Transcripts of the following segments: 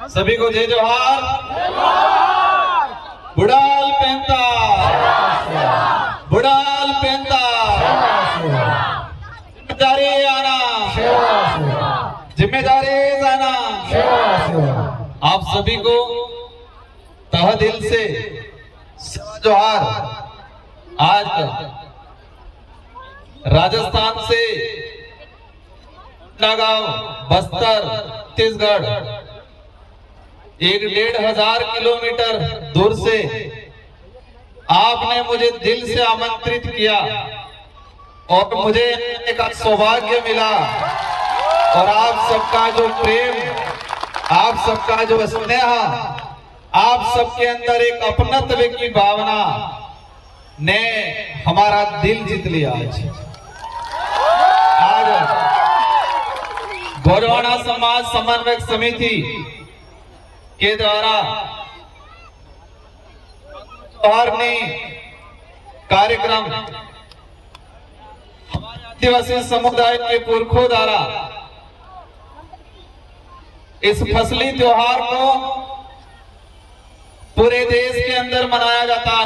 सभी को जय जोहार। बुढ़ाल पहनता, बुढ़ाल पहनता, जिम्मेदारी आना, जिम्मेदारी आना। आप सभी को तहे दिल से जोहार। आज राजस्थान से नागांव, बस्तर, छत्तीसगढ़ 1,500 किलोमीटर दूर से आपने मुझे दिल से आमंत्रित किया और मुझे एक सौभाग्य मिला। और आप सबका जो प्रेम, आप सबका जो स्नेह, आप सबके अंदर एक अपनत्व की भावना ने हमारा दिल जीत लिया। आज गोरवाना समाज समन्वय समिति के द्वारा कार्यक्रम आदिवासी समुदाय के पुरखों द्वारा इस फसली त्योहार को पूरे देश के अंदर मनाया जाता है।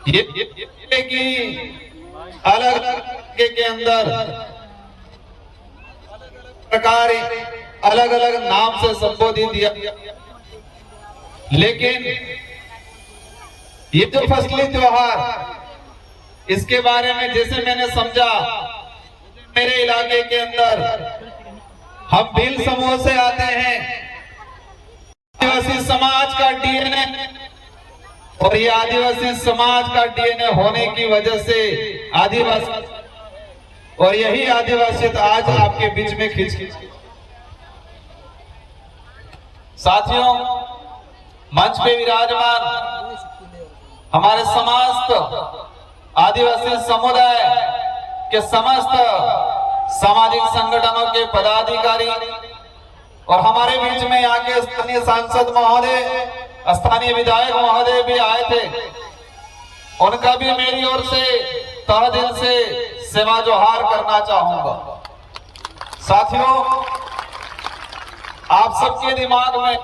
ये कि अलग अलग के अंदर प्रकार अलग अलग नाम से संबोधित दिया, लेकिन ये जो फसली त्योहार, इसके बारे में जैसे मैंने समझा, मेरे इलाके के अंदर हम भील समूह से आते हैं। आदिवासी समाज का डीएनए, और ये आदिवासी समाज का डीएनए होने की वजह से आदिवासी, और यही आदिवासी आज आपके बीच में खिंच। साथियों, मंच पे विराजमान हमारे समस्त आदिवासी समुदाय के समस्त सामाजिक संगठनों के पदाधिकारी और हमारे बीच में यहाँ के स्थानीय सांसद महोदय, स्थानीय विधायक महोदय भी आए थे, उनका भी मेरी ओर से तहे दिल से सेवा जोहार करना चाहूंगा। साथियों, आप सबके दिमाग में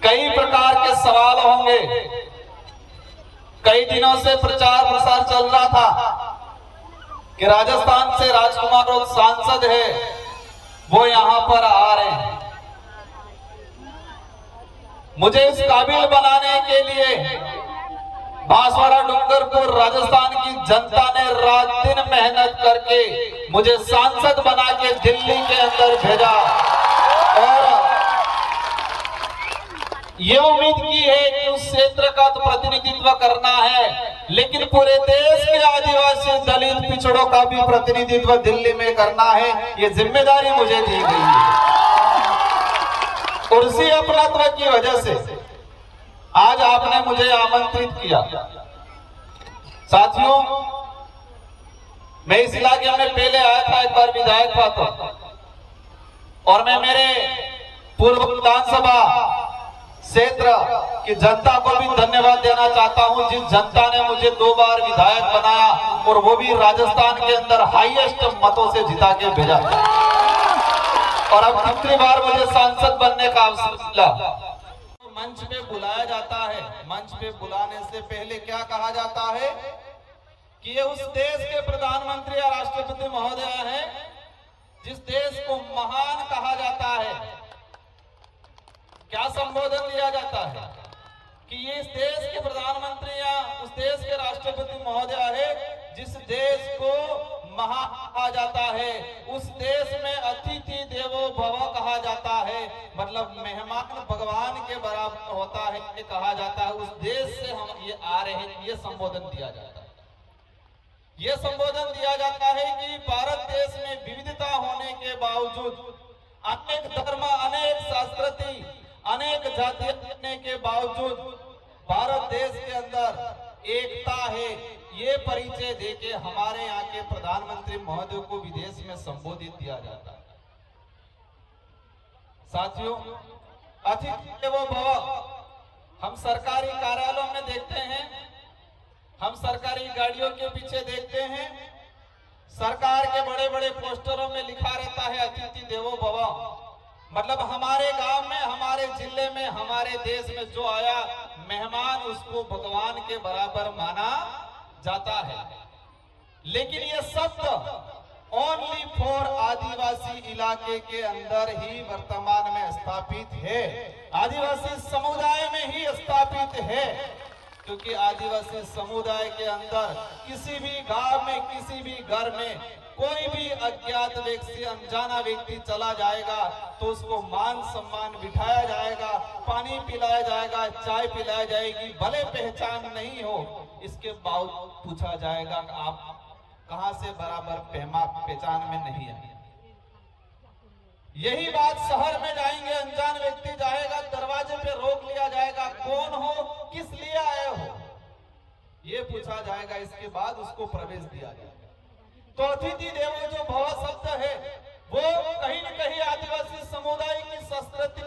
कई प्रकार के सवाल होंगे। कई दिनों से प्रचार प्रसार चल रहा था कि राजस्थान से राजकुमार और सांसद है, वो यहां पर आ रहे हैं। मुझे इस काबिल बनाने के लिए बांसवाड़ा डूंगरपुर राजस्थान की जनता ने रात दिन मेहनत करके मुझे सांसद बना के दिल्ली के अंदर भेजा और ये उम्मीद की है कि उस क्षेत्र का तो प्रतिनिधित्व करना है, लेकिन पूरे देश के आदिवासी दलित पिछड़ों का भी प्रतिनिधित्व दिल्ली में करना है। ये जिम्मेदारी मुझे दी गई है और उसी अपनत्व की वजह से आज आपने मुझे आमंत्रित किया। साथियों, मैं इस इलाके में पहले आया था, एक बार विधायक था तो, और मैं मेरे पूर्व विधानसभा क्षेत्र की जनता को भी धन्यवाद देना चाहता हूं, जिस जनता ने मुझे 2 बार विधायक बनाया और वो भी राजस्थान के अंदर हाईएस्ट मतों से जिता के भेजा, और अब दूसरी बार मुझे सांसद बनने का अवसर मिला। मंच पे बुलाया जाता है, मंच पे बुलाने से पहले क्या कहा जाता है कि ये उस देश के प्रधानमंत्री या राष्ट्रपति महोदय हैं जिस देश को महान कहा जाता है। क्या संबोधन दिया जाता है कि ये इस देश के प्रधानमंत्री या उस देश के राष्ट्रपति महोदय है जिस देश को महान कहा जाता है, उस देश में अतिथि देवो भव कहा जाता है, मतलब मेहमान भगवान के बराबर होता है, ये कहा जाता है। उस देश से हम ये आ रहे हैं, ये संबोधन दिया जाता है। ये संबोधन दिया जाता है कि भारत देश में विविधता होने के बावजूद, अनेक धर्म, अनेक संस्कृति, अनेक जातियां होने के बावजूद भारत देश के अंदर एकता है, ये परिचय देके हमारे यहाँ के प्रधानमंत्री महोदय को विदेश में संबोधित किया जाता है। साथियों, अतिथि देवो भव हम सरकारी कार्यालयों में देखते हैं, हम सरकारी गाड़ियों के पीछे देखते हैं, सरकार के बड़े बड़े पोस्टरों में लिखा रहता है अतिथि देवो भव, मतलब हमारे गांव में, हमारे जिले में, हमारे देश में जो आया मेहमान उसको भगवान के बराबर माना जाता है। लेकिन ये शब्द ओनली फॉर आदिवासी इलाके के अंदर ही वर्तमान में स्थापित है, आदिवासी समुदाय में ही स्थापित है। क्योंकि आदिवासी समुदाय के अंदर किसी भी गांव में, किसी भी घर में कोई भी अज्ञात व्यक्ति, अनजाना व्यक्ति चला जाएगा तो उसको मान सम्मान बिठाया जाएगा, पानी पिलाया जाएगा, चाय पिलाई जाएगी, भले पहचान नहीं हो इसके बावजूद पूछा जाएगा कि आप कहां से, बराबर पहचान में नहीं है। यही बात शहर में जाएंगे, अनजान व्यक्ति जाएगा, दरवाजे पे रोक लिया जाएगा, कौन हो, किस लिए आए हो, ये पूछा जाएगा, इसके बाद उसको प्रवेश दिया जाएगा। तो अतिथि देवो जो भव शब्द है वो कहीं न कहीं आदिवासी समुदाय की संस्कृति,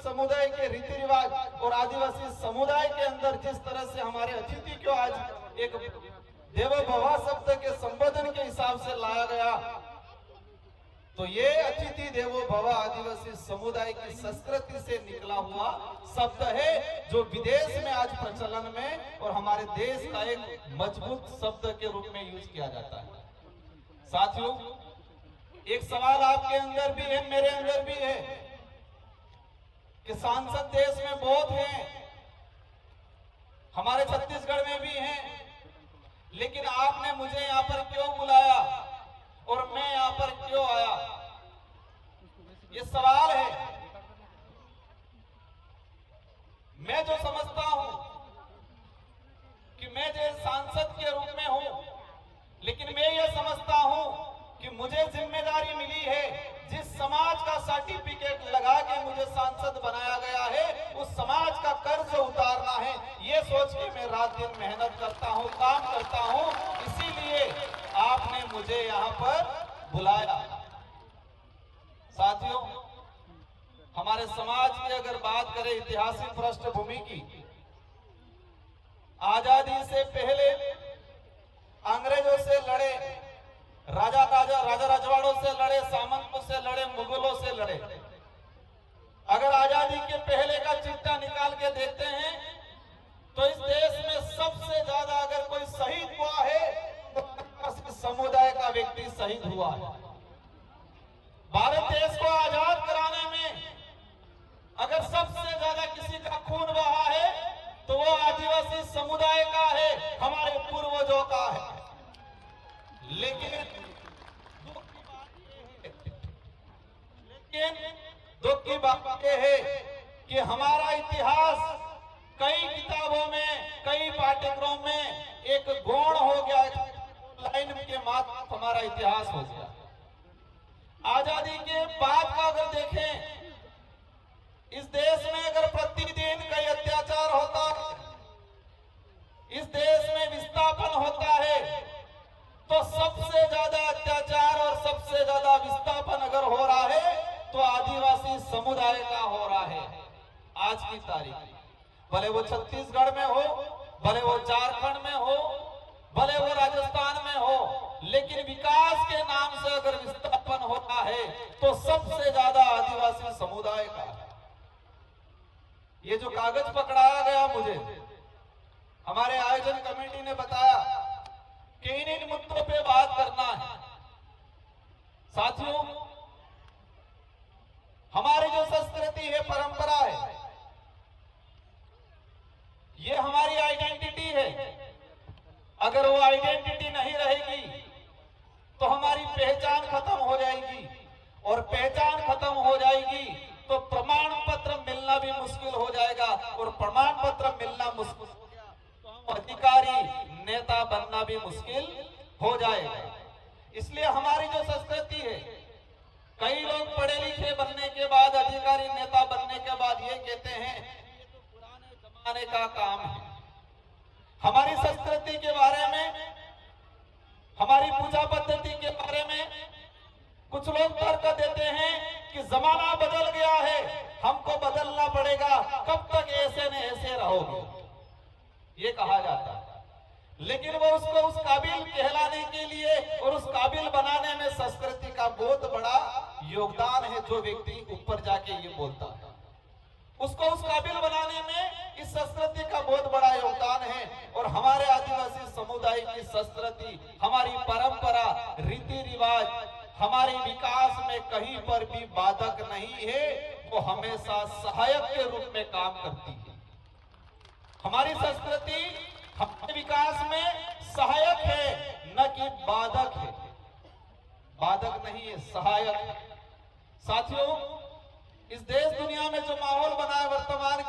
समुदाय के रीति रिवाज और आदिवासी समुदाय के अंदर जिस तरह से हमारे अतिथि को आज एक देवो भव शब्द के संबोधन के हिसाब से लाया गया, तो ये अतिथि देवो भव आदिवासी समुदाय की संस्कृति से निकला हुआ शब्द है जो विदेश में आज प्रचलन में और हमारे देश का एक मजबूत शब्द के रूप में यूज किया जाता है। साथियों, एक सवाल आपके अंदर भी है, मेरे अंदर भी है कि सांसद देश में बहुत हैं, हमारे छत्तीसगढ़ में भी हैं, लेकिन आपने मुझे यहां पर क्यों बुलाया और मैं यहां पर क्यों आया, ये सवाल है। मैं जो समझता हूं कि मैं जो सांसद के रूप में हूं, लेकिन मैं ये समझता हूं कि मुझे जिम्मेदारी मिली है, जिस समाज का सर्टिफिकेट लगा के मुझे सांसद बनाया गया है उस समाज का कर्ज उतारना है, ये सोच के मैं रात दिन मेहनत करता हूं, काम करता हूं, इसीलिए आपने मुझे यहां पर बुलाया। साथियों, हमारे समाज की अगर बात करें ऐतिहासिक पृष्ठभूमि की, आजादी से पहले अंग्रेजों से लड़े, राजा रजवाड़ों से लड़े, सामंतों से लड़े, मुगलों से लड़े। अगर आजादी के पहले का चिट्ठा निकाल के देखते हैं तो इस देश में सबसे ज्यादा अगर कोई शहीद हुआ है तो समुदाय का व्यक्ति शहीद हुआ है। भारत देश को आजाद कराने में अगर सबसे ज्यादा किसी का खून बहा है तो वो आदिवासी समुदाय का है, हमारे पूर्वजों का है। लेकिन दुख की बात यह है कि हमारा इतिहास कई किताबों में, कई पाठ्यक्रमों में एक गौण हो गया, लाइन के मात्र हमारा इतिहास हो गया। आजादी के बाद का अगर देखें, इस देश में अगर प्रतिदिन कई अत्याचार होता, इस देश में विस्थापन होता है, तो सबसे ज्यादा अत्याचार और सबसे ज्यादा विस्थापन अगर हो रहा है तो आदिवासी समुदाय का हो रहा है। आज की तारीख, भले वो छत्तीसगढ़ में हो, भले वो झारखंड में हो, भले वो राजस्थान में हो, लेकिन विकास के नाम से अगर विस्थापन होता है तो सबसे ज्यादा आदिवासी समुदाय का है। ये जो कागज पकड़ाया गया मुझे, हमारे आयोजन कमेटी ने बताया कि इन मुद्दों पे बात करना है। साथियों, हमारी जो संस्कृति है, परंपरा है, ये हमारी आइडेंटिटी है। अगर वो आइडेंटिटी नहीं रहेगी तो हमारी पहचान खत्म हो जाएगी, और पहचान खत्म हो जाएगी तो प्रमाण पत्र मिलना भी मुश्किल हो जाएगा, और प्रमाण पत्र मिलना मुश्किल हो गया तो हम अधिकारी, नेता बनना भी मुश्किल हो जाएगा। इसलिए हमारी जो संस्कृति है, कई लोग पढ़े लिखे बनने के बाद, अधिकारी नेता बनने के बाद ये कहते हैं ये तो पुराने जमाने का काम है। हमारी संस्कृति के बारे में, हमारी पूजा पद्धति के बारे में कुछ लोग तर्क देते हैं कि जमाना बदल गया है, हमको बदलना पड़ेगा, कब तक ऐसे न ऐसे रहोगे, ये कहा जाता है। लेकिन वो उसको उस काबिल कहलाने के लिए और उस काबिल बनाने में संस्कृति का बहुत बड़ा योगदान है। जो व्यक्ति ऊपर जाके ये बोलता है, उसको उस काबिल बनाने में इस संस्कृति का बहुत बड़ा योगदान है। और हमारे आदिवासी समुदाय की संस्कृति, हमारी परंपरा, रीति रिवाज हमारे विकास में कहीं पर भी बाधक नहीं है, वो हमेशा सहायक के रूप में काम करती है। हमारी संस्कृति हमारे विकास में सहायक है, न कि बाधक है। बाधक नहीं है, सहायक है। साथियों, इस देश दुनिया में जो माहौल बना है वर्तमान,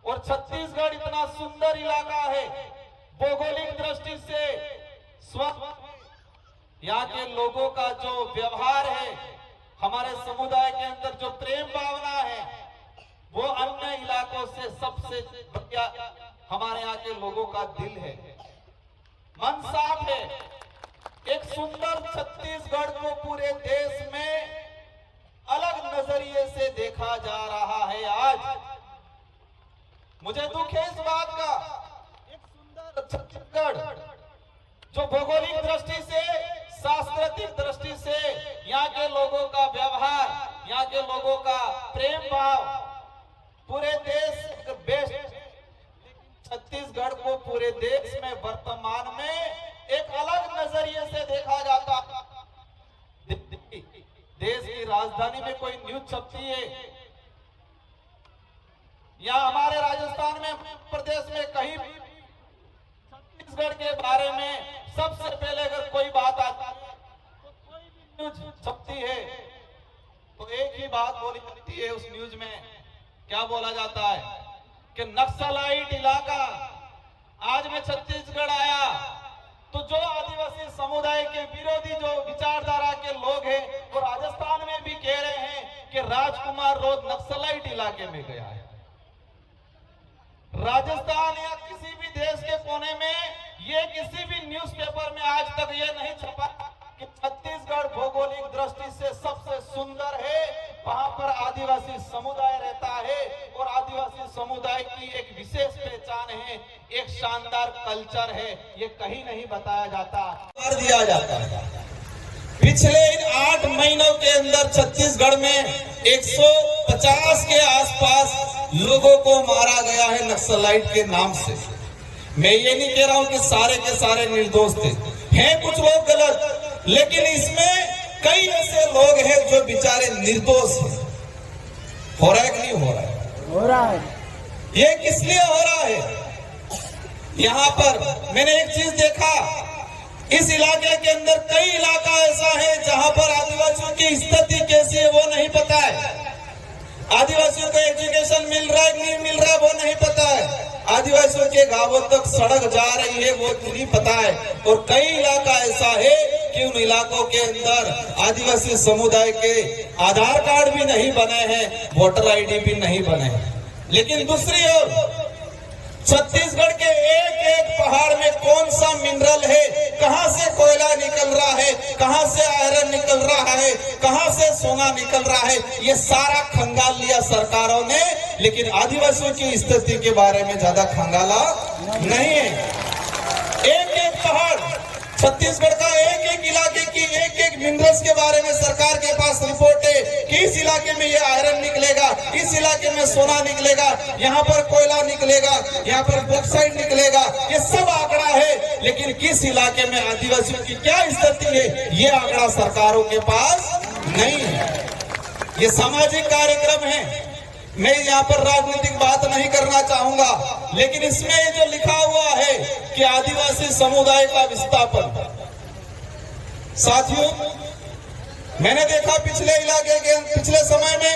और छत्तीसगढ़ इतना सुंदर इलाका है, भौगोलिक दृष्टि से स्वच्छ, यहाँ के लोगों का जो व्यवहार है, हमारे समुदाय के अंदर जो प्रेम भावना है, वो अन्य इलाकों से सबसे बढ़िया हमारे यहाँ के लोगों का दिल है, मन साफ है। एक सुंदर छत्तीसगढ़ को पूरे देश में अलग नजरिए से देखा जा रहा है। आज मुझे दुख है इस बात का, एक सुंदर छत्तीसगढ़ जो भौगोलिक दृष्टि से, सांस्कृतिक दृष्टि से, यहाँ के लोगों का व्यवहार, यहाँ के लोगों का प्रेम भाव पूरे देश बेस्ट, छत्तीसगढ़ को पूरे देश में वर्तमान में एक अलग नजरिए से देखा जाता। देश की राजधानी में कोई न्यूज छपती है, या हमारे राजस्थान में, प्रदेश में कहीं छत्तीसगढ़ के बारे में सबसे पहले अगर कोई बात आती है, तो कोई भी न्यूज छपती है, तो एक ही बात बोली जाती है उस न्यूज में। क्या बोला जाता है कि नक्सलाइट इलाका। आज मैं छत्तीसगढ़ आया तो जो आदिवासी समुदाय के विरोधी जो विचारधारा के लोग हैं, वो राजस्थान में भी कह रहे हैं कि राजकुमार रोड नक्सलाइट इलाके में गया है। राजस्थान या किसी भी देश के कोने में ये किसी भी न्यूज़पेपर में आज तक ये नहीं छपा कि छत्तीसगढ़ भौगोलिक दृष्टि से सबसे सुंदर है, वहां पर आदिवासी समुदाय रहता है, और आदिवासी समुदाय की एक विशेष पहचान है, एक शानदार कल्चर है। ये कहीं नहीं बताया जाता, कर दिया जाता है। पिछले इन 8 महीनों के अंदर छत्तीसगढ़ में 150 के आसपास लोगों को मारा गया है नक्सलाइट के नाम से। मैं ये नहीं कह रहा हूं कि सारे के सारे निर्दोष थे, हैं कुछ लोग गलत, लेकिन इसमें कई ऐसे लोग हैं जो बेचारे निर्दोष हैं। हो रहा है कि नहीं हो रहा है? हो रहा है। ये किस लिए हो रहा है? यहाँ पर मैंने एक चीज देखा, इस इलाके के अंदर कई इलाका ऐसा है जहां पर आदिवासियों की स्थिति कैसी है वो नहीं पता है। आदिवासियों को एजुकेशन मिल रहा है कि नहीं मिल रहा है वो नहीं पता है। आदिवासियों के गांवों तक सड़क जा रही है वो नहीं पता है। और कई इलाका ऐसा है कि उन इलाकों के अंदर आदिवासी समुदाय के आधार कार्ड भी नहीं बने हैं, वोटर आईडी भी नहीं बने हैं। लेकिन दूसरी ओर छत्तीसगढ़ के एक एक पहाड़ में कौन सा मिनरल है, कहां से कोयला निकल रहा है, कहां से आयरन निकल रहा है, कहां से सोना निकल रहा है, ये सारा खंगाल लिया सरकारों ने। लेकिन आदिवासियों की स्थिति के बारे में ज्यादा खंगाला नहीं है। एक एक पहाड़, छत्तीसगढ़ का एक एक इलाके की एक एक मिनरल्स के बारे में सरकार के पास रिपोर्ट है कि इस इलाके में ये आयरन निकलेगा, इस इलाके में सोना निकलेगा, यहाँ पर कोयला निकलेगा, यहाँ पर बॉक्साइट निकलेगा, ये सब आंकड़ा है। लेकिन किस इलाके में आदिवासियों की क्या स्थिति है, ये आंकड़ा सरकारों के पास नहीं है। ये सामाजिक कार्यक्रम है, मैं यहाँ पर राजनीतिक बात नहीं करना चाहूंगा, लेकिन इसमें जो लिखा हुआ है कि आदिवासी समुदाय का विस्थापन। साथियों, मैंने देखा पिछले समय में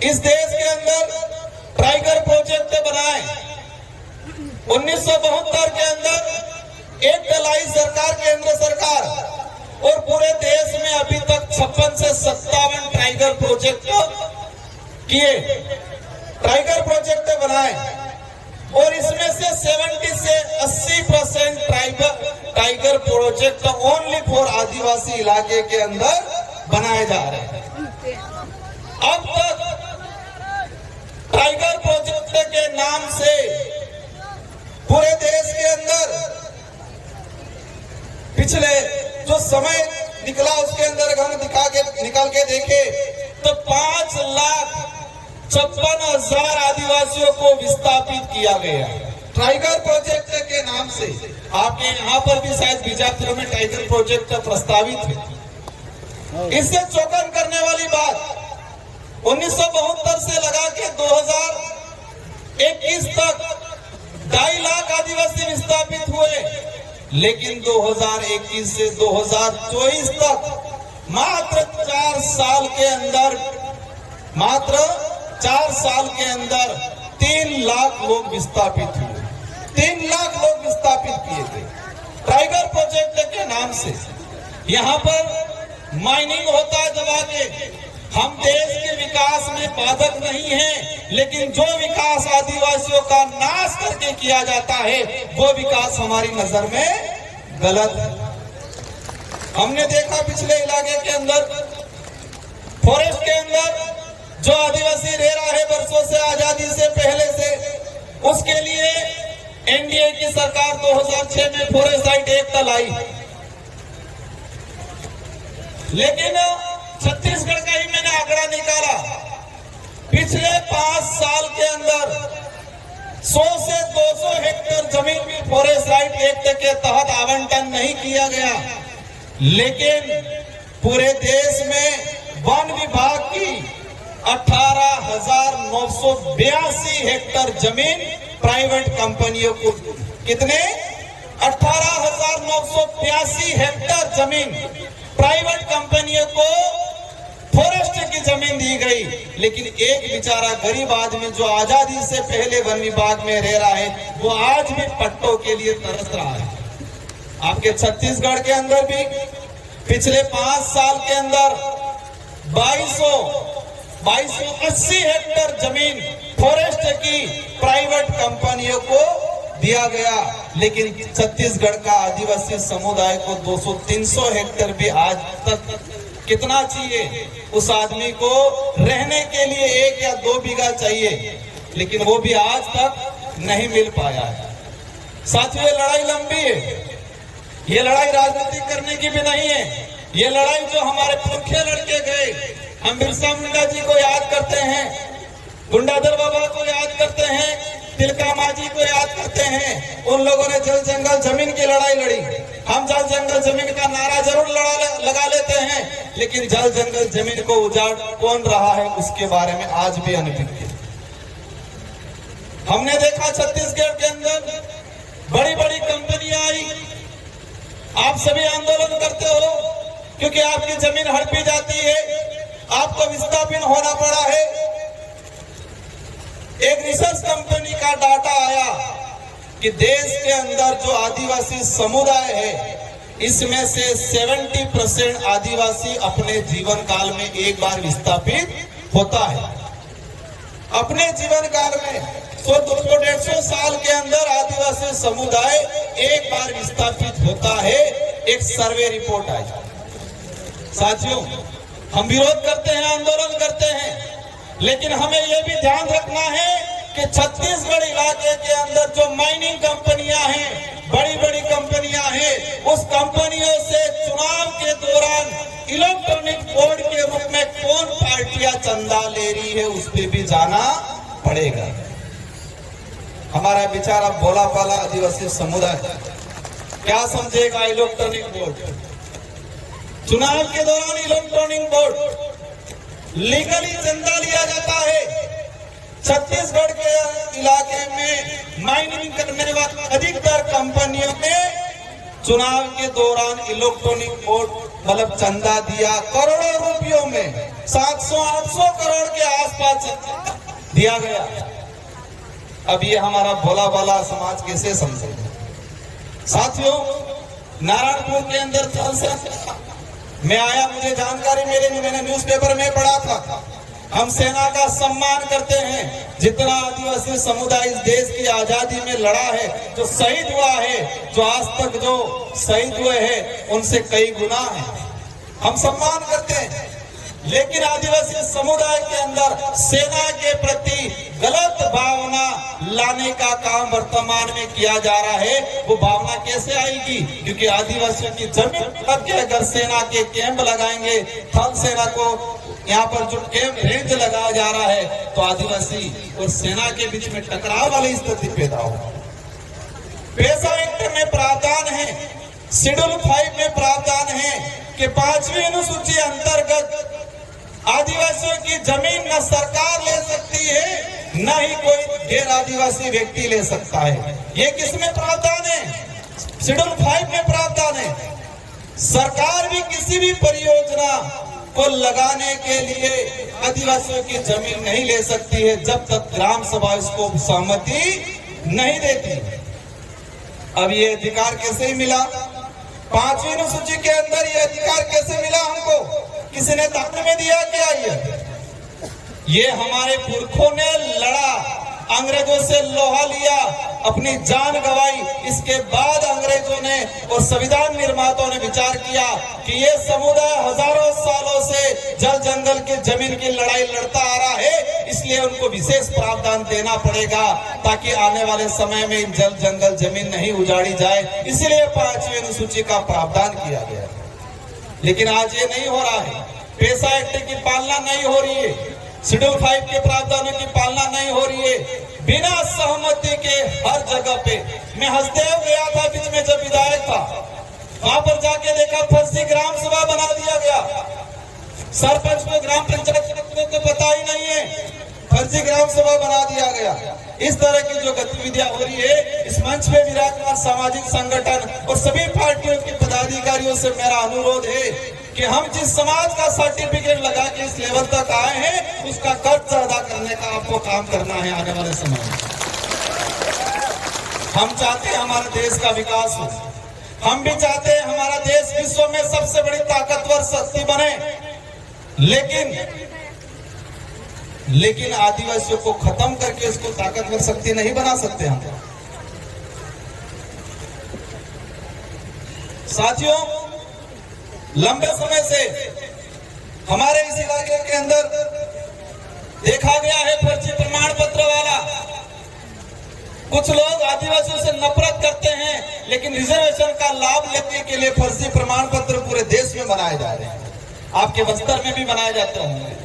इस देश के अंदर टाइगर प्रोजेक्ट बनाए। 1972 के अंदर एक दलाई सरकार, केंद्र सरकार, और पूरे देश में अभी तक 56 से 57 टाइगर प्रोजेक्ट किए, टाइगर प्रोजेक्ट बनाए, और इसमें से 70 से 80% टाइगर प्रोजेक्ट ओनली फॉर आदिवासी इलाके के अंदर बनाए जा रहे हैं। अब तक टाइगर प्रोजेक्ट के नाम से पूरे देश के अंदर समय निकला उसके अंदर हम निकाल के देखे तो 5,56,000 आदिवासियों को विस्थापित किया गया टाइगर प्रोजेक्ट के नाम से। आपके यहाँ पर भी शायद बीजापुर में टाइगर प्रोजेक्ट प्रस्तावित है। इससे चौंकन करने वाली बात 1972 से लगा के 2021 तक 2.5 लाख आदिवासी विस्थापित हुए, लेकिन 2021 से 2024 तक मात्र 4 साल के अंदर 3 लाख लोग विस्थापित हुए। 3 लाख लोग विस्थापित किए गए टाइगर प्रोजेक्ट के नाम से। यहाँ पर माइनिंग होता है दबा के। हम देश के विकास में बाधक नहीं हैं, लेकिन जो विकास आदिवासियों का नाश करके किया जाता है वो विकास हमारी नजर में गलत है। हमने देखा पिछले इलाके के अंदर फॉरेस्ट के अंदर जो आदिवासी रह रहा है वर्षों से, आजादी से पहले से, उसके लिए एनडीए की सरकार 2006 में फॉरेस्ट राइट एक्ट लाई, लेकिन छत्तीसगढ़ का ही मैंने आंकड़ा निकाला, पिछले 5 साल के अंदर 100 से 200 हेक्टेयर जमीन भी फॉरेस्ट राइट एक्ट के तहत आवंटन नहीं किया गया। लेकिन पूरे देश में वन विभाग की 18,982 हेक्टेयर जमीन प्राइवेट कंपनियों को, कितने 18,982 हेक्टेयर जमीन प्राइवेट कंपनियों को फॉरेस्ट की जमीन दी गई। लेकिन एक बेचारा गरीब आदमी जो आजादी से पहले वन विभाग में रह रहा है वो आज भी पट्टों के लिए तरस रहा है। आपके छत्तीसगढ़ के अंदर भी पिछले 5 साल के अंदर 2280 हेक्टेयर जमीन फॉरेस्ट की प्राइवेट कंपनियों को दिया गया, लेकिन छत्तीसगढ़ का आदिवासी समुदाय को 200-300 हेक्टेयर भी आज तक कितना चाहिए? उस आदमी को रहने के लिए 1 या 2 बीघा चाहिए, लेकिन वो भी आज तक नहीं मिल पाया है। साथियों, ये लड़ाई लंबी है। ये लड़ाई राजनीति करने की भी नहीं है। ये लड़ाई जो हमारे पुरखे लड़के गए, हम बिरसा मुंडा जी को याद करते हैं, गुंडाधर बाबा को याद करते हैं, तिलका मांझी को याद करते हैं। उन लोगों ने जल जंगल जमीन की लड़ाई लड़ी। हम जल जंगल जमीन का नारा जरूर लगा लेते हैं, लेकिन जल जंगल जमीन को उजाड़ कौन रहा है उसके बारे में आज भी अनभिज्ञ। हमने देखा छत्तीसगढ़ के अंदर बड़ी बड़ी कंपनियां आई। आप सभी आंदोलन करते हो क्योंकि आपकी जमीन हड़पी जाती है, आपको विस्थापित होना पड़ा है। एक रिसर्च कंपनी का डाटा आया कि देश के अंदर जो आदिवासी समुदाय है इसमें से 70% आदिवासी अपने जीवन काल में एक बार विस्थापित होता है। अपने जीवन काल में 100-150 साल के अंदर आदिवासी समुदाय एक बार विस्थापित होता है। एक सर्वे रिपोर्ट आई। साथियों, हम विरोध करते हैं, आंदोलन करते हैं, लेकिन हमें यह भी ध्यान रखना है कि छत्तीसगढ़ इलाके के अंदर जो माइनिंग कंपनियां हैं, बड़ी बड़ी कंपनियां हैं, उस कंपनियों से चुनाव के दौरान इलेक्ट्रॉनिक बोर्ड के रूप में कौन पार्टियां चंदा ले रही है उस पर भी जाना पड़ेगा। हमारा बेचारा भोला भाला आदिवासी समुदाय क्या समझेगा? इलेक्ट्रॉनिक बोर्ड, चुनाव के दौरान इलेक्ट्रॉनिक बोर्ड लीगली चंदा लिया जाता है। छत्तीसगढ़ के इलाके में माइनिंग करने वाली अधिकतर कंपनियों में चुनाव के दौरान इलेक्ट्रॉनिक बोर्ड मतलब चंदा दिया करोड़ों रुपयों में, 700-800 करोड़ के आसपास दिया गया। अब ये हमारा भोला भाला समाज कैसे समझेगा? साथियों, नारायणपुर के अंदर मैं आया, मुझे जानकारी मिली, मैंने न्यूज़पेपर में पढ़ा था। हम सेना का सम्मान करते हैं। जितना आदिवासी समुदाय इस देश की आजादी में लड़ा है, जो शहीद हुआ है, जो आज तक जो शहीद हुए हैं उनसे कई गुना है, हम सम्मान करते हैं। लेकिन आदिवासी समुदाय के अंदर सेना के प्रति गलत भावना लाने का काम वर्तमान में किया जा रहा है। वो भावना कैसे आएगी? क्योंकि आदिवासियों की जमीन के अगर सेना के कैंप लगाएंगे, थल सेना को यहाँ पर जो कैंप रेंज लगाया जा रहा है, तो आदिवासी और सेना के बीच में टकराव वाली स्थिति पैदा हो। पेशा एक्ट में प्रावधान है, शेड्यूल 5 में प्रावधान है कि 5वीं अनुसूची अंतर्गत आदिवासियों की जमीन न सरकार ले सकती है, न ही कोई गैर आदिवासी व्यक्ति ले सकता है। ये किसमें प्रावधान है? शेड्यूल 5 में प्रावधान है। सरकार भी किसी भी परियोजना को लगाने के लिए आदिवासियों की जमीन नहीं ले सकती है जब तक ग्राम सभा इसको सहमति नहीं देती। अब ये अधिकार कैसे मिला? 5वीं अनुसूची के अंदर ये अधिकार कैसे मिला हमको? किसी ने दान में दिया क्या? ये हमारे पुरखों ने लड़ा, अंग्रेजों से लोहा लिया, अपनी जान गंवाई। इसके बाद अंग्रेजों ने और संविधान निर्माताओं ने विचार किया कि ये समुदाय हजारों सालों से जल जंगल की जमीन की लड़ाई लड़ता आ रहा है, इसलिए उनको विशेष प्रावधान देना पड़ेगा ताकि आने वाले समय में इन जल जंगल जमीन नहीं उजाड़ी जाए। इसलिए 5वीं अनुसूची का प्रावधान किया गया। लेकिन आज ये नहीं हो रहा है। पेशा एक्ट की पालना नहीं हो रही है, शेड्यूल 5 के प्रावधानों की पालना नहीं हो रही है। बिना सहमति के हर जगह पे, मैं हसदेव गया था बीच में जब विधायक था, वहां पर जाके देखा फर्जी ग्राम सभा बना दिया गया। सरपंच को, ग्राम पंचायत को पता ही नहीं है, फर्जी ग्राम सभा बना दिया गया। इस तरह की जो गतिविधियां हो रही है, इस मंच पे विराजमान सामाजिक संगठन और सभी पार्टियों के पदाधिकारियों से मेरा अनुरोध है कि हम जिस समाज का सर्टिफिकेट लगा के इस लेवल तक आए हैं, उसका कर्ज अदा करने का आपको काम करना है आने वाले समय में। हम चाहते हैं हमारे देश का विकास हो, हम भी चाहते हैं हमारा देश विश्व में सबसे बड़ी ताकतवर शक्ति बने, लेकिन आदिवासियों को खत्म करके इसको ताकतवर शक्ति नहीं बना सकते हम। साथियों, लंबे समय से हमारे इस इलाके के अंदर देखा गया है फर्जी प्रमाण पत्र वाला। कुछ लोग आदिवासियों से नफरत करते हैं, लेकिन रिजर्वेशन का लाभ लेने के लिए फर्जी प्रमाण पत्र पूरे देश में बनाए जा रहे हैं। आपके बस्तर में भी बनाए जाते होंगे,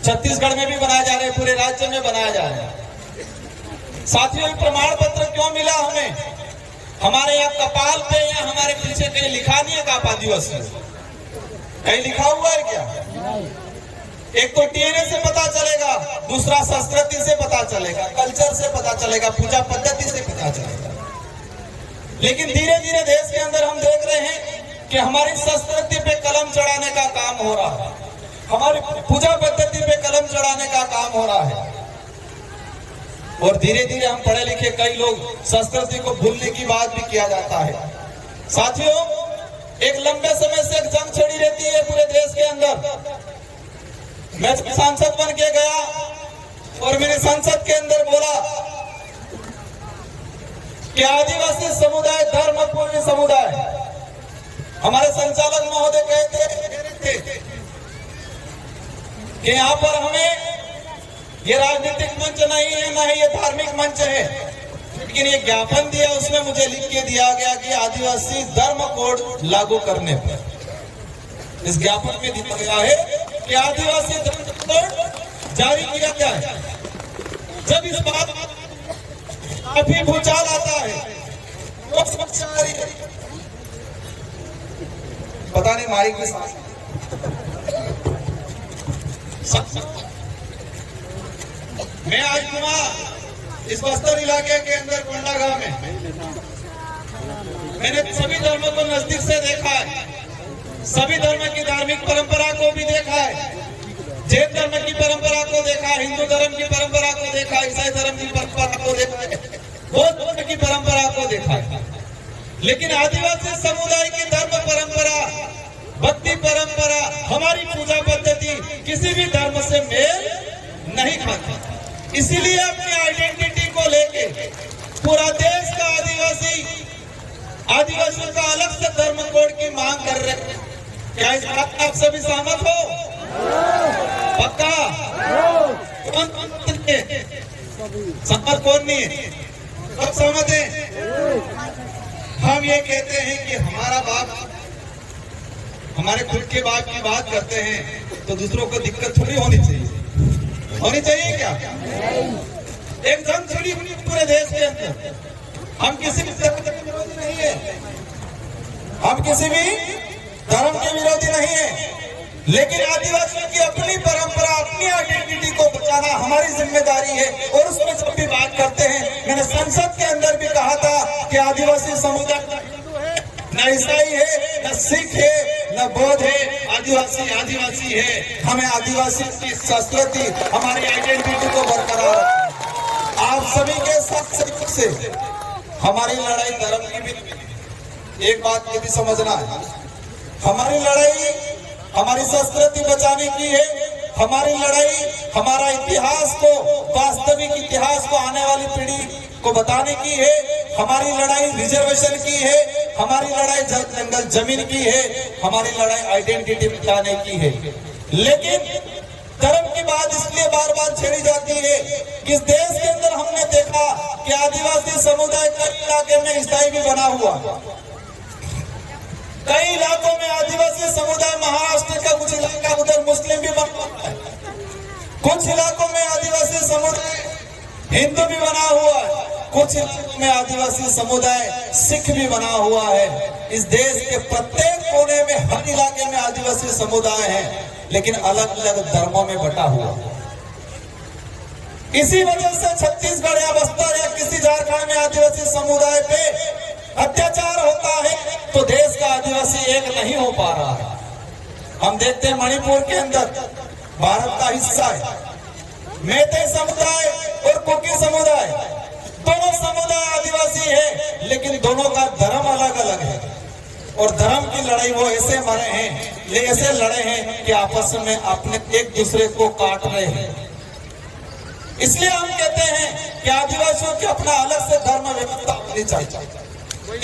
छत्तीसगढ़ में भी बनाए जा रहे हैं, पूरे राज्य में बनाए जा रहे हैं। साथियों, ये प्रमाण पत्र क्यों मिला हमें? हमारे यहाँ कपाल पे या हमारे पीछे कहीं लिखा नहीं है आप आदिवासी, कहीं लिखा हुआ है क्या? एक तो डीएनए से पता चलेगा, दूसरा संस्कृति से पता चलेगा, कल्चर से पता चलेगा, पूजा पद्धति से पता चलेगा। लेकिन धीरे धीरे देश के अंदर हम देख रहे हैं कि हमारी संस्कृति पे कलम चढ़ाने का काम हो रहा है, हमारी पूजा पद्धति पे कलम चढ़ाने का काम हो रहा है। और धीरे धीरे हम पढ़े लिखे कई लोग संस्कृति को भूलने की बात भी किया जाता है। साथियों, एक लंबे समय से एक जंग छिड़ी रहती है पूरे देश के अंदर। मैं सांसद बन के गया और मैंने संसद के अंदर बोला कि आदिवासी समुदाय धर्मपूर्ण समुदाय। हमारे संचालक महोदय कहते थे कि यहाँ पर हमें ये राजनीतिक मंच नहीं है, न ही ये धार्मिक मंच है, लेकिन ये ज्ञापन दिया, उसमें मुझे लिख के दिया गया कि आदिवासी धर्म कोड लागू करने पर। इस ज्ञापन में दिया गया है कि आदिवासी धर्म कोड जारी किया गया है। जब इस बात काफी भूचाल आता है, वो समस्या आ रही है। पता नहीं माइक के साथ मैं आज वहां इस बस्तर इलाके के अंदर कोंडागांव में मैंने सभी धर्मों को नजदीक से देखा है, सभी धर्म की धार्मिक परंपरा को भी देखा है। जैन धर्म की परंपरा को देखा, हिंदू धर्म की परंपरा को देखा, ईसाई धर्म की परंपरा को देखा, बौद्ध धर्म की परंपरा को देखा है। लेकिन आदिवासी समुदाय की धर्म परंपरा, भक्ति परंपरा, हमारी पूजा पद्धति किसी भी धर्म से मेल नहीं खाती। इसीलिए अपनी आइडेंटिटी को लेके पूरा देश का आदिवासियों का अलग से धर्म कोड की मांग कर रहे हैं। क्या इस बात आप सभी सहमत हो? पक्का? सहमत कौन नहीं है? सब सहमत हैं। हम ये कहते हैं कि हमारा बाप, हमारे खुद के बाप की बात करते हैं तो दूसरों को दिक्कत थोड़ी होनी चाहिए। होनी चाहिए क्या? एक जंग छड़ी हुई पूरे देश के अंदर। हम किसी भी धर्म के विरोधी नहीं है, हम किसी भी धर्म के विरोधी नहीं है, लेकिन आदिवासियों की अपनी परंपरा, अपनी आइडेंटिटी को बचाना हमारी जिम्मेदारी है। और उसमें जब भी बात करते हैं, मैंने संसद के अंदर भी कहा था कि आदिवासी समुदाय न ईसाई है, न सिख है, न बौद्ध है, आदिवासी आदिवासी है। हमें आदिवासी की संस्कृति, हमारी आइडेंटिटी को बरकरार रखना। आप सभी के साथ से हमारी लड़ाई धर्म की भी, एक बात ये भी समझना है, हमारी लड़ाई हमारी संस्कृति बचाने की है। हमारी लड़ाई हमारा इतिहास को, वास्तविक इतिहास को आने वाली पीढ़ी को बताने की है। हमारी लड़ाई रिजर्वेशन की है, हमारी लड़ाई जंगल जमीन की है, हमारी लड़ाई आइडेंटिटी बचाने की है। लेकिन धर्म की बात इसलिए बार बार छेड़ी जाती है कि इस देश के अंदर हमने देखा कि आदिवासी समुदाय कई इलाके में ईसाई भी बना हुआ, कई इलाकों में आदिवासी समुदाय, महाराष्ट्र का कुछ इलाका उधर मुस्लिम भी बना हुआ है, कुछ इलाकों में आदिवासी समुदाय हिंदू भी बना हुआ है, कुछ इलाकों में आदिवासी समुदाय सिख भी बना हुआ है। इस देश के प्रत्येक कोने में, हर इलाके में आदिवासी समुदाय है, लेकिन अलग अलग धर्मों में बटा हुआ। इसी वजह से छत्तीसगढ़ या बस्तर या किसी झारखंड में आदिवासी समुदाय पे अत्याचार होता है तो देश का आदिवासी एक नहीं हो पा रहा है। हम देखते हैं मणिपुर के अंदर भारत का हिस्सा है, मेते समुदाय और कुकी समुदाय, दोनों समुदाय आदिवासी है, लेकिन दोनों का धर्म अलग अलग है। और धर्म की लड़ाई वो ऐसे मरे हैं, ये ऐसे लड़े हैं कि आपस में अपने एक दूसरे को काट रहे हैं। इसलिए हम कहते हैं कि आदिवासियों की अपना अलग से धर्म व्यवस्था होनी चाहिए।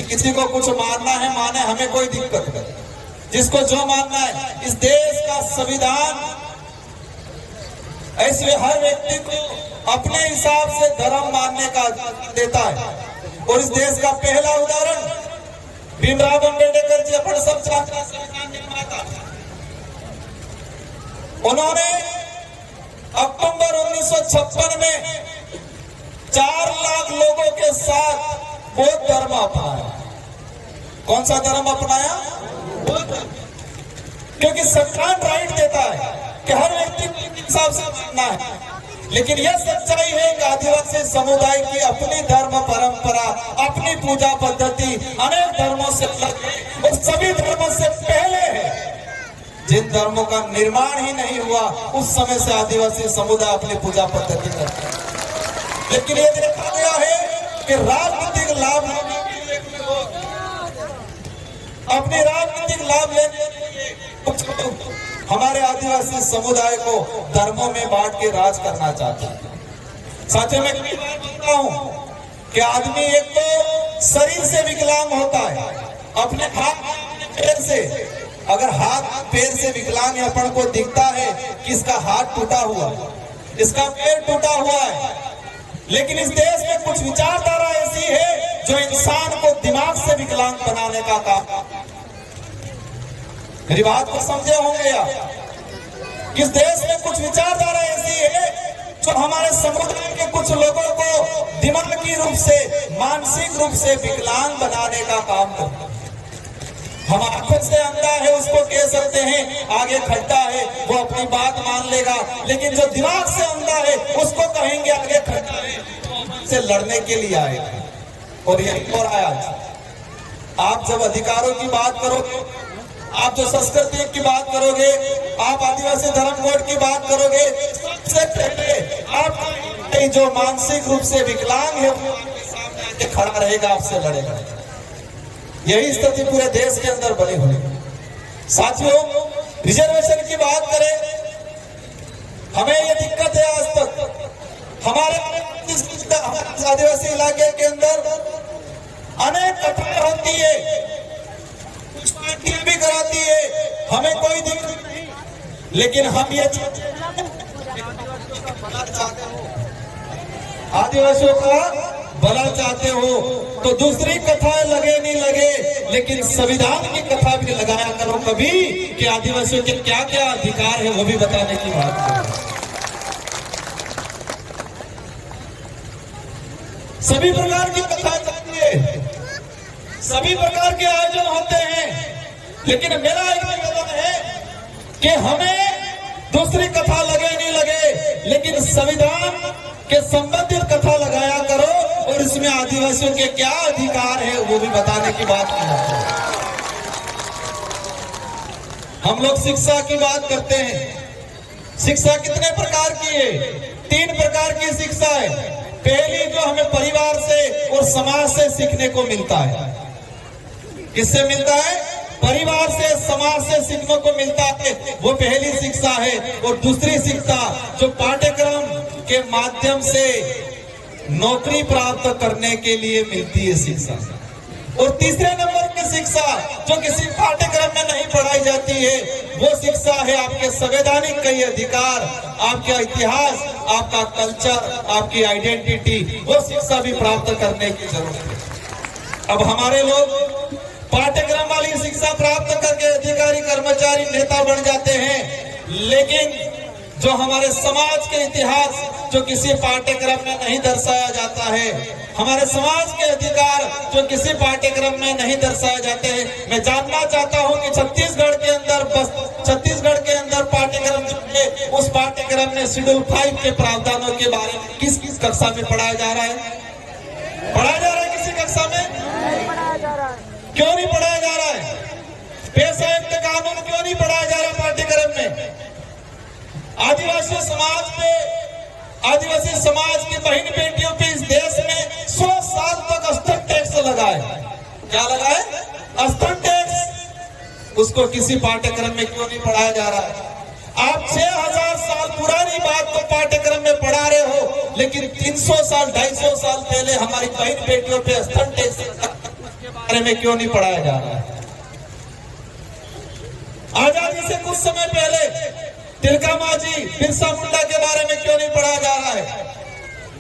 किसी को कुछ मानना है माने, हमें कोई दिक्कत नहीं, जिसको जो मानना है। इस देश का संविधान ऐसे हर व्यक्ति को अपने हिसाब से धर्म मानने का देता है। और इस देश का पहला उदाहरण भीमराव अम्बेडकर जी, अपन सब छात्र संविधान निर्माता, उन्होंने अक्टूबर 1956 में 4 लाख लोगों के साथ बौद्ध धर्म अपनाया। कौन सा धर्म अपनाया? बौद्ध धर्म। क्योंकि संविधान राइट देता है कि हर व्यक्ति को हिसाब से मानना है। लेकिन यह सच्चाई है कि आदिवासी समुदाय की अपनी धर्म परंपरा, अपनी पूजा पद्धति अनेक धर्मों से अलग है और सभी धर्मों से पहले है। जिन धर्मों का निर्माण ही नहीं हुआ, उस समय से आदिवासी समुदाय अपनी पूजा पद्धति करते हैं। लेकिन ये देखा गया है कि राजनीतिक लाभ लेने के लिए अपने राजनीतिक लाभ लेने के लिए कुछ लोग हमारे आदिवासी समुदाय को धर्मों में बांट के राज करना चाहते हैं। साथियों, मैं कई बार बोलता हूं कि आदमी एक तो शरीर से विकलांग होता है, अपने हाथ पैर से। अगर हाथ पैर से विकलांग अपन को दिखता है कि इसका हाथ टूटा हुआ, इसका पैर टूटा हुआ है, लेकिन इस देश में कुछ विचारधारा ऐसी है जो इंसान को दिमाग से विकलांग बनाने का काम। मेरी बात को समझे होंगे आप? इस देश में कुछ विचारधारा ऐसी है जो हमारे समुदाय के कुछ लोगों को दिमागी रूप से, मानसिक रूप से विकलांग बनाने का काम करता है। हम आंखों से अंधा है उसको कह सकते हैं आगे खड्डा है, वो अपनी बात मान लेगा, लेकिन जो दिमाग से अंधा है उसको कहेंगे आगे खड्डा है, तो से लड़ने के लिए आएगा। और यही हो रहा है आज। आप जब अधिकारों की बात करोगे, आप जो संस्कृति की बात करोगे, आप आदिवासी धर्म कोड की बात करोगे, सबसे पहले आप जो मानसिक रूप से विकलांग है वो आपके सामने आके खड़ा रहेगा, आपसे लड़ेगा। यही स्थिति पूरे देश के अंदर बनी हुई है। साथियों, रिजर्वेशन की बात करें, हमें ये दिक्कत है आज तक हमारे आदिवासी इलाके के अंदर अनेक कटाई होती है, कुछ पार्टियां भी कराती है, हमें कोई दिक्कत नहीं, लेकिन हम ये चाहते हो आदिवासियों का भला चाहते हो तो दूसरी कथाएं लगे नहीं लगे, लेकिन संविधान की कथा भी लगाया करो कभी कि आदिवासियों के क्या क्या अधिकार है वो भी बताने की बात करो। सभी प्रकार की कथा चलती है, सभी प्रकार के आयोजन होते हैं, लेकिन मेरा एक निवेदन है कि हमें दूसरी कथा लगे नहीं लगे, लेकिन संविधान के संबंधित कथा लगाया करो और इसमें आदिवासियों के क्या अधिकार है वो भी बताने की बात किया करो। हम लोग शिक्षा की बात करते हैं, शिक्षा कितने प्रकार की है? 3 प्रकार की शिक्षा है। पहली जो हमें परिवार से और समाज से सीखने को मिलता है। किससे मिलता है? परिवार से, समाज से सीखने को मिलता है, वो पहली शिक्षा है। और दूसरी शिक्षा जो पाठ्यक्रम के माध्यम से नौकरी प्राप्त करने के लिए मिलती है शिक्षा। और तीसरे नंबर की शिक्षा जो किसी पाठ्यक्रम में नहीं पढ़ाई जाती है, वो शिक्षा है आपके संवैधानिक कई अधिकार, आपका इतिहास, आपका कल्चर, आपकी आइडेंटिटी, वो शिक्षा भी प्राप्त करने की जरूरत है। अब हमारे लोग पाठ्यक्रम वाली शिक्षा प्राप्त करके अधिकारी, कर्मचारी, नेता बन जाते हैं, लेकिन जो हमारे समाज के इतिहास जो किसी पाठ्यक्रम में नहीं दर्शाया जाता है, हमारे समाज के अधिकार जो किसी पाठ्यक्रम में नहीं दर्शाए जाते हैं। मैं जानना चाहता हूं कि छत्तीसगढ़ के अंदर, बस छत्तीसगढ़ के अंदर पाठ्यक्रम जो है, उस पाठ्यक्रम में शेड्यूल 5 के प्रावधानों के बारे में किस किस कक्षा में पढ़ाया जा रहा है? पढ़ाया जा रहा है किसी कक्षा में? क्यों नहीं पढ़ाया जा रहा है? पेशायुक्त कानून क्यों नहीं पढ़ाया जा रहा पाठ्यक्रम में? आदिवासी समाज पे, आदिवासी समाज की बहन बेटियों पे इस देश में 100 साल तक स्तन टैक्स लगा है। क्या लगा है? स्तन टैक्स। उसको किसी पाठ्यक्रम में क्यों नहीं पढ़ाया जा रहा है? आप 6000 साल पुरानी बात तो पाठ्यक्रम में पढ़ा रहे हो, लेकिन 300 साल, 250 साल पहले हमारी बहन बेटियों पे स्तन टैक्स के बारे में क्यों नहीं पढ़ाया जा रहा है? आजादी से कुछ समय पहले तिलका मांझी, बिरसा मुंडा के बारे में क्यों नहीं पढ़ाया जा रहा है?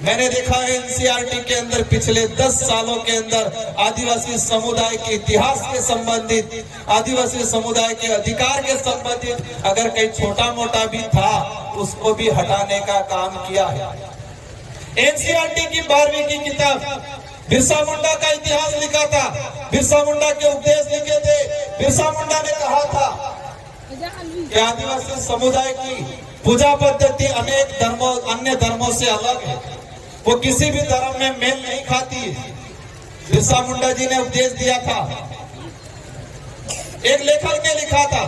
मैंने देखा है एनसीईआरटी के अंदर पिछले 10 सालों के अंदर आदिवासी समुदाय के इतिहास के संबंधित, आदिवासी समुदाय के अधिकार के संबंधित अगर कहीं छोटा मोटा भी था, उसको भी हटाने का काम किया है। एनसीईआरटी की 12वीं की किताब बिरसा मुंडा का इतिहास लिखा था, बिरसा मुंडा के उपदेश लिखे थे। बिरसा मुंडा ने कहा था कि आदिवासी समुदाय की पूजा पद्धति अनेक धर्मों, अन्य धर्मों से अलग है, वो किसी भी धर्म में मेल नहीं खाती। बिरसा मुंडा जी ने उपदेश दिया था। एक लेखक ने लिखा था,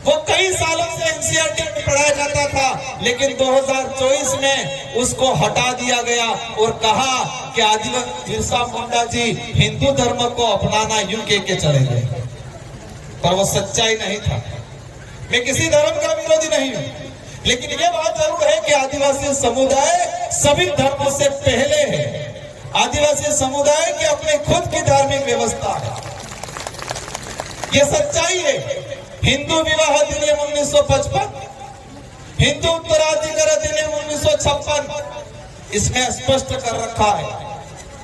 वो कई सालों से एनसीईआरटी में पढ़ाया जाता था, लेकिन 2024 में उसको हटा दिया गया और कहा कि आदिवासी बिरसा मुंडा जी हिंदू धर्म को अपनाना यूं के चले गए, पर वो सच्चाई नहीं था। मैं किसी धर्म का विरोधी नहीं हूं, लेकिन ये बात जरूर है कि आदिवासी समुदाय सभी धर्मों से पहले है। आदिवासी समुदाय की अपनी खुद की धार्मिक व्यवस्था है, ये सच्चाई है। हिंदू विवाह अधिनियम 1955, हिंदू उत्तराधिकार अधिनियम 1956, इसमें स्पष्ट कर रखा है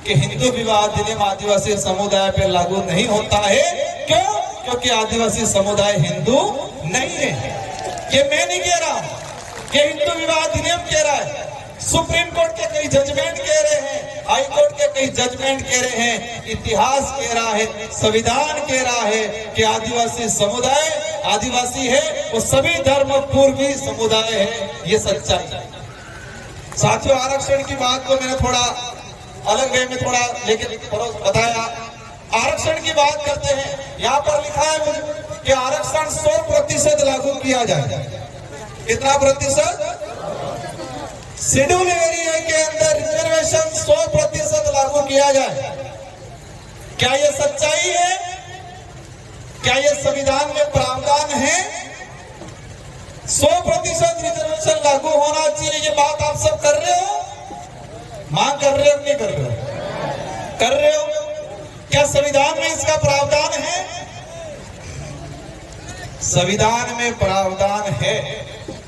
कि हिंदू विवाह अधिनियम आदिवासी समुदाय पर लागू नहीं होता है। क्यों? क्योंकि आदिवासी समुदाय हिंदू नहीं है। ये मैं नहीं कह रहा, ये हिंदू विवाह अधिनियम कह रहा है। सुप्रीम कोर्ट के कई जजमेंट कह रहे हैं, हाई कोर्ट के कई जजमेंट कह रहे हैं, इतिहास कह रहा है, संविधान कह रहा है कि आदिवासी समुदाय आदिवासी है, वो सभी धर्म पूर्वी समुदाय है। ये सच्चाई है। साथियों, आरक्षण की बात को मैंने थोड़ा अलग वे में थोड़ा लेकिन बताया। आरक्षण की बात करते हैं, यहाँ पर लिखा है कि आरक्षण 100% लागू किया जाए। कितना प्रतिशत? शेड्यूल एरिया के अंदर रिजर्वेशन 100% लागू किया जाए। क्या ये सच्चाई है? क्या ये संविधान में प्रावधान है? 100% रिजर्वेशन लागू होना चाहिए, ये बात आप सब कर रहे हो? मांग कर रहे हो नहीं कर रहे हो? कर रहे हो। क्या संविधान में इसका प्रावधान है? संविधान में प्रावधान है।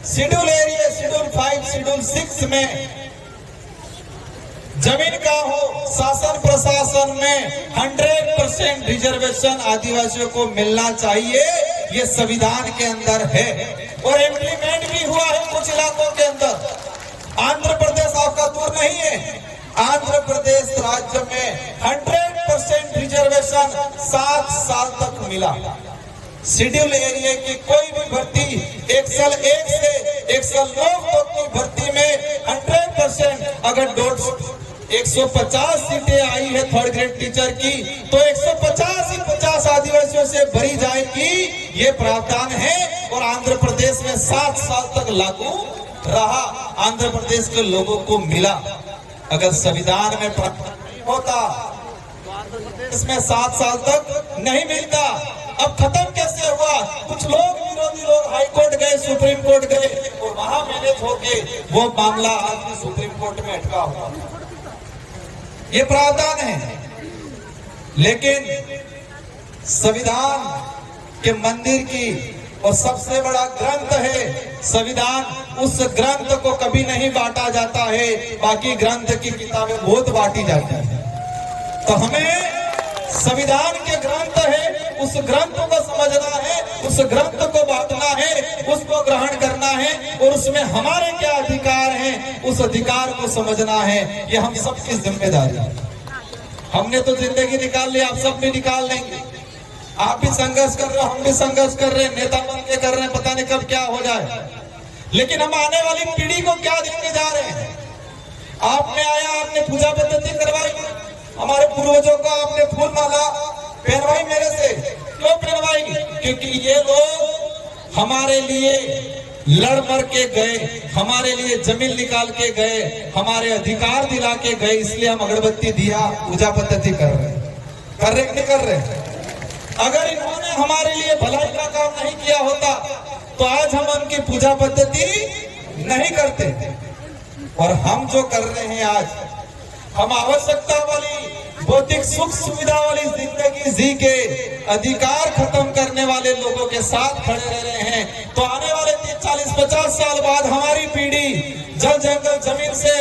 शेड्यूल एरिया, शेड्यूल 5, शेड्यूल 6 में जमीन का हो, शासन प्रशासन में 100% रिजर्वेशन आदिवासियों को मिलना चाहिए, ये संविधान के अंदर है और इम्प्लीमेंट भी हुआ है कुछ इलाकों के अंदर। आंध्र प्रदेश आपका दूर नहीं है, आंध्र प्रदेश राज्य में 100% रिजर्वेशन 7 साल तक मिला। शेड्यूल एरिया की कोई भी भर्ती एक्सल 1 से एक्सल 9 तक की भर्ती में 100% अगर 150 सीटें आई है थर्ड ग्रेड टीचर की, तो 150 ही 50 आदिवासियों से भरी जाएगी, ये प्रावधान है और आंध्र प्रदेश में 7 साल तक लागू रहा, आंध्र प्रदेश के लोगों को मिला। अगर संविधान में प्रावधान होता तो इसमें 7 साल तक नहीं मिलता। अब खत्म कैसे हुआ? कुछ लोग विरोधी लोग हाई कोर्ट गए, सुप्रीम कोर्ट गए और वहां मैनेज होके वो मामला आज भी सुप्रीम कोर्ट में अटका हुआ। ये प्रावधान है, लेकिन संविधान के मंदिर की और सबसे बड़ा ग्रंथ है संविधान, उस ग्रंथ को कभी नहीं बांटा जाता है, बाकी ग्रंथ की किताबें बहुत बांटी जाती है। तो हमें संविधान के ग्रंथ है, उस ग्रंथ को समझना है, उस ग्रंथ को बांटना है, उसको ग्रहण करना है और उसमें हमारे क्या अधिकार हैं, उस अधिकार को समझना है। ये हम सबकी जिम्मेदारी है। हमने तो जिंदगी निकाल ली, आप सब भी निकाल लेंगे। आप भी संघर्ष कर रहे हो, हम भी संघर्ष कर रहे हैं, नेता बन के कर रहे हैं, पता नहीं कब क्या हो जाए। लेकिन हम आने वाली पीढ़ी को क्या देने जा रहे हैं? आपने आया, आपने पूजा पद्धति करवाई, हमारे पूर्वजों को आपने फूल माला पहनवाई मेरे से, क्यों पहनवाई? क्योंकि ये लोग हमारे लिए लड़ मर के गए, हमारे लिए जमीन निकाल के गए, हमारे अधिकार दिला के गए, इसलिए हम अगरबत्ती दिया पूजा पद्धति कर रहे कि नहीं कर रहे? अगर इन्होंने हमारे लिए भलाई का काम नहीं किया होता तो आज हम उनकी पूजा पद्धति नहीं करते। और हम जो कर रहे हैं आज, हम आवश्यकता वाली भौतिक सुख सुविधा वाली जिंदगी जी के अधिकार खत्म करने वाले लोगों के साथ खड़े रह रहे हैं। तो आने वाले 40-50 साल बाद हमारी पीढ़ी जल जंगल जमीन से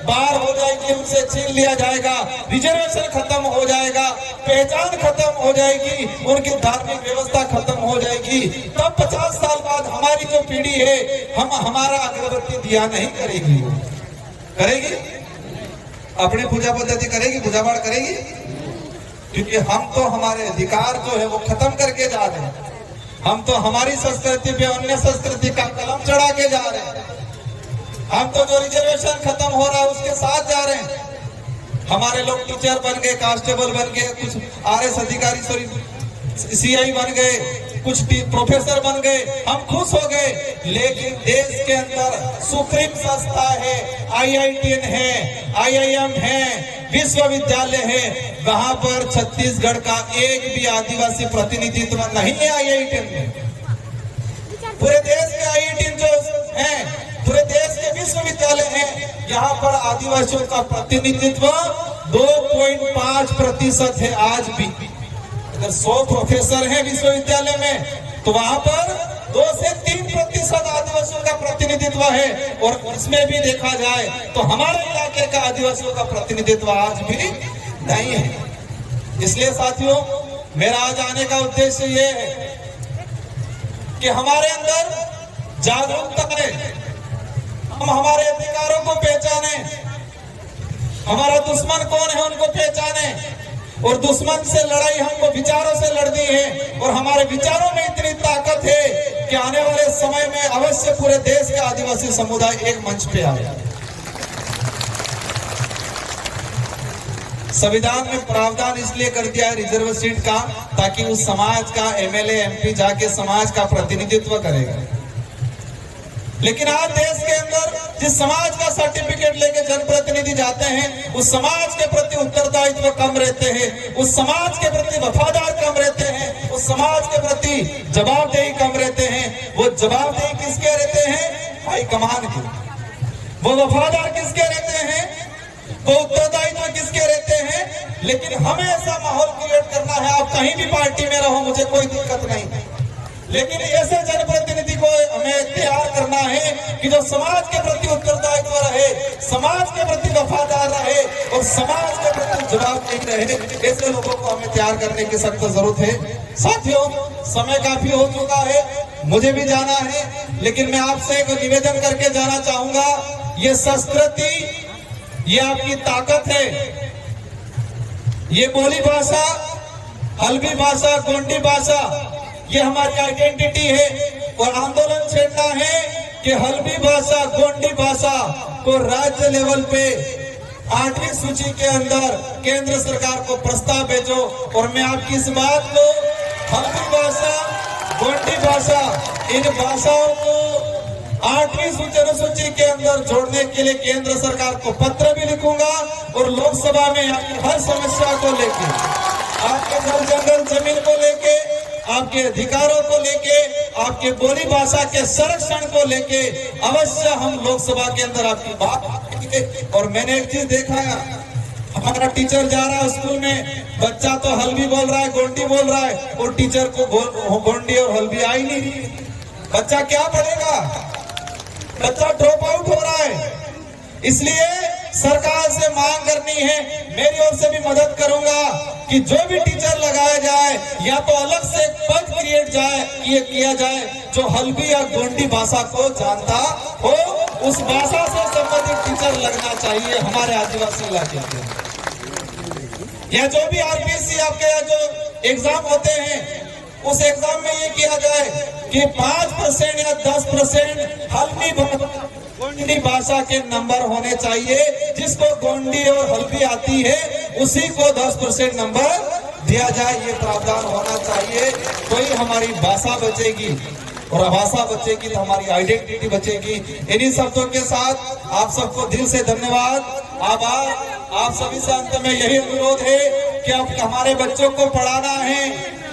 बाहर हो जाएगी, उनसे छीन लिया जाएगा, रिजर्वेशन खत्म हो जाएगा, पहचान खत्म हो जाएगी, उनकी धार्मिक व्यवस्था खत्म हो जाएगी। तब 50 साल बाद हमारी जो पीढ़ी है, हमारा अगरबत्ती दिया नहीं करेगी, करेगी अपनी पूजा पद्धति करेगी, पूजा पाठ करेगी, क्योंकि हम तो हमारे अधिकार जो है वो खत्म करके जा रहे हैं। हम तो हमारी संस्कृति पे अन्य संस्कृति का कलम चढ़ा के जा रहे हैं। हम तो जो रिजर्वेशन खत्म हो रहा है उसके साथ जा रहे हैं। हमारे लोग टीचर बन गए, कांस्टेबल बन गए, कुछ आरएस अधिकारी, सॉरी सीआई बन गए, कुछ प्रोफेसर बन गए, हम खुश हो गए। लेकिन देश के अंदर सुप्रीम संस्था है, IITN है, IIM है, विश्वविद्यालय है, वहां पर छत्तीसगढ़ का एक भी आदिवासी प्रतिनिधित्व नहीं है IITN में। पूरे देश के IITN जो है, पूरे देश के विश्वविद्यालय हैं, यहाँ पर आदिवासियों का प्रतिनिधित्व 2.5% है आज भी। अगर 100 प्रोफेसर हैं विश्वविद्यालय में तो वहां पर 2 से 3% आदिवासियों का प्रतिनिधित्व है। और इसमें भी देखा जाए तो हमारे इलाके का आदिवासियों का प्रतिनिधित्व आज भी नहीं है। इसलिए साथियों, मेरा आज आने का उद्देश्य ये है कि हमारे अंदर जागरूकता है, हम हमारे अधिकारों को पहचाने, हमारा दुश्मन कौन है उनको पहचाने, और दुश्मन से लड़ाई हमको विचारों से लड़नी है। और हमारे विचारों में इतनी ताकत है कि आने वाले समय में अवश्य पूरे देश के आदिवासी समुदाय एक मंच पे आए। संविधान में प्रावधान इसलिए कर दिया है रिजर्व सीट का, ताकि उस समाज का MLA MP जाके समाज का प्रतिनिधित्व करेगा। लेकिन आज देश के अंदर जिस समाज का सर्टिफिकेट लेके जनप्रतिनिधि जाते हैं, उस समाज के प्रति उत्तरदायित्व कम रहते हैं, उस समाज के प्रति वफादार कम रहते हैं, उस समाज के प्रति जवाबदेही कम रहते हैं। वो जवाबदेही किसके रहते हैं? हाईकमान की। वो वफादार किसके रहते हैं? वो उत्तरदायित्व किसके रहते हैं? लेकिन हमें ऐसा माहौल क्रिएट करना है, आप कहीं भी पार्टी में रहो, मुझे कोई दिक्कत नहीं, लेकिन ऐसे जनप्रतिनिधि को हमें तैयार करना है कि जो समाज के प्रति उत्तरदायित्व रहे, समाज के प्रति वफादार रहे और समाज के प्रति जवाबदेह रहे। ऐसे लोगों को हमें तैयार करने की सख्त जरूरत है। साथियों, समय काफी हो चुका है, मुझे भी जाना है, लेकिन मैं आपसे एक निवेदन करके जाना चाहूंगा। ये संस्कृति, ये आपकी ताकत है। ये बोली भाषा, हल्बी भाषा, गोंडी भाषा, ये हमारी आइडेंटिटी है। और आंदोलन छेड़ना है कि हल्बी भाषा, गोंडी भाषा को राज्य लेवल पे 8वीं सूची के अंदर केंद्र सरकार को प्रस्ताव भेजो। और मैं आपकी इस बात को, हल्बी भाषा, गोंडी भाषा, इन भाषाओं को 8वीं सूची के अंदर जोड़ने के लिए केंद्र सरकार को पत्र भी लिखूंगा। और लोकसभा में आपकी हर समस्या को लेके, आपके जल जंगल जमीन को लेके, आपके अधिकारों को लेके, आपके बोली भाषा के संरक्षण को लेके अवश्य हम लोकसभा के अंदर आपकी बात रखेंगे। और मैंने एक चीज देखा है, हमारा टीचर जा रहा है स्कूल में, बच्चा तो हल्बी बोल रहा है, गोंडी बोल रहा है, और टीचर को गोंडी और हल्बी आई नहीं रही। बच्चा क्या पढ़ेगा? बच्चा ड्रॉप आउट हो रहा है। इसलिए सरकार से मांग करनी है, मेरी ओर से भी मदद करूंगा कि जो भी टीचर लगाया जाए, या तो अलग से पद क्रिएट किया जाए जो हल्बी या गोंडी भाषा को जानता हो, उस भाषा से संबंधित टीचर लगना चाहिए हमारे आदिवासी इलाके के। या जो भी आरपीएससी आपके यहाँ जो एग्जाम होते हैं, उस एग्जाम में ये किया जाए कि 5% या 10% हल्बी गोंडी भाषा के नंबर होने चाहिए। जिसको गोंडी और हल्बी आती है उसी को 10% नंबर दिया जाए, ये प्रावधान होना चाहिए। तो ही हमारी भाषा बचेगी, और भाषा बचेगी तो हमारी आइडेंटिटी बचेगी। इन्हीं शब्दों के साथ आप सबको दिल से धन्यवाद, आभार। आप सभी से अंत में यही अनुरोध है कि आप हमारे बच्चों को पढ़ाना है,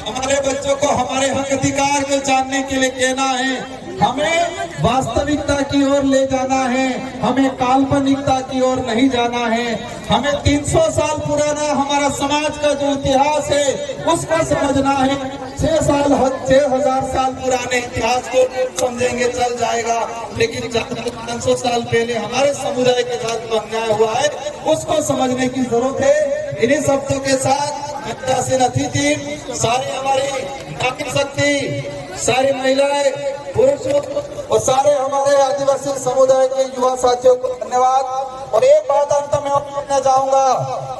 हमारे बच्चों को हमारे हक अधिकार को जानने के लिए कहना है। हमें वास्तविकता की ओर ले जाना है, हमें काल्पनिकता की ओर नहीं जाना है। हमें 300 साल पुराना हमारा समाज का जो इतिहास है उसको समझना है। 6,000 साल पुराने इतिहास को समझेंगे चल जाएगा, लेकिन 500 साल पहले हमारे समुदाय के साथ जो अन्याय हुआ है उसको समझने की जरूरत है। इन्हीं शब्दों के साथ अतिथि, सारी हमारी नागरिक शक्ति, सारी महिलाएं, पुरुषों और सारे हमारे आदिवासी समुदाय के युवा साथियों को धन्यवाद। और एक बात अंत में कहना चाहूंगा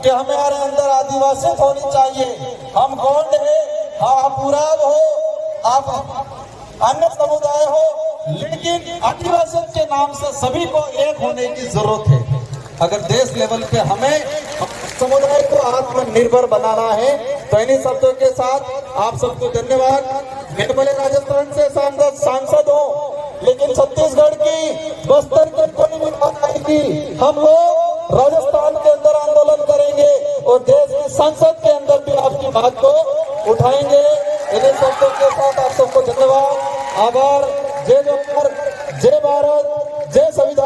कि हमारे अंदर आदिवासी होनी चाहिए। हम गोंड है, आप उराव हो, आप अन्य समुदाय हो, लेकिन आदिवासी के नाम से सभी को एक होने की जरूरत है। अगर देश लेवल पे हमें समुदाय को आत्मनिर्भर बनाना है तो इन्हीं शब्दों के साथ आप सबको धन्यवाद। मैं भले राजस्थान से सांसद हूँ, लेकिन छत्तीसगढ़ की, बस्तर की कोई भी बात आएगी, हम लोग राजस्थान के अंदर आंदोलन करेंगे और देश की संसद के अंदर भी आपकी बात को उठाएंगे। इन्हीं शब्दों के साथ आप सबको धन्यवाद, आभार। जय जवाहर, जय भारत, जय संविधान।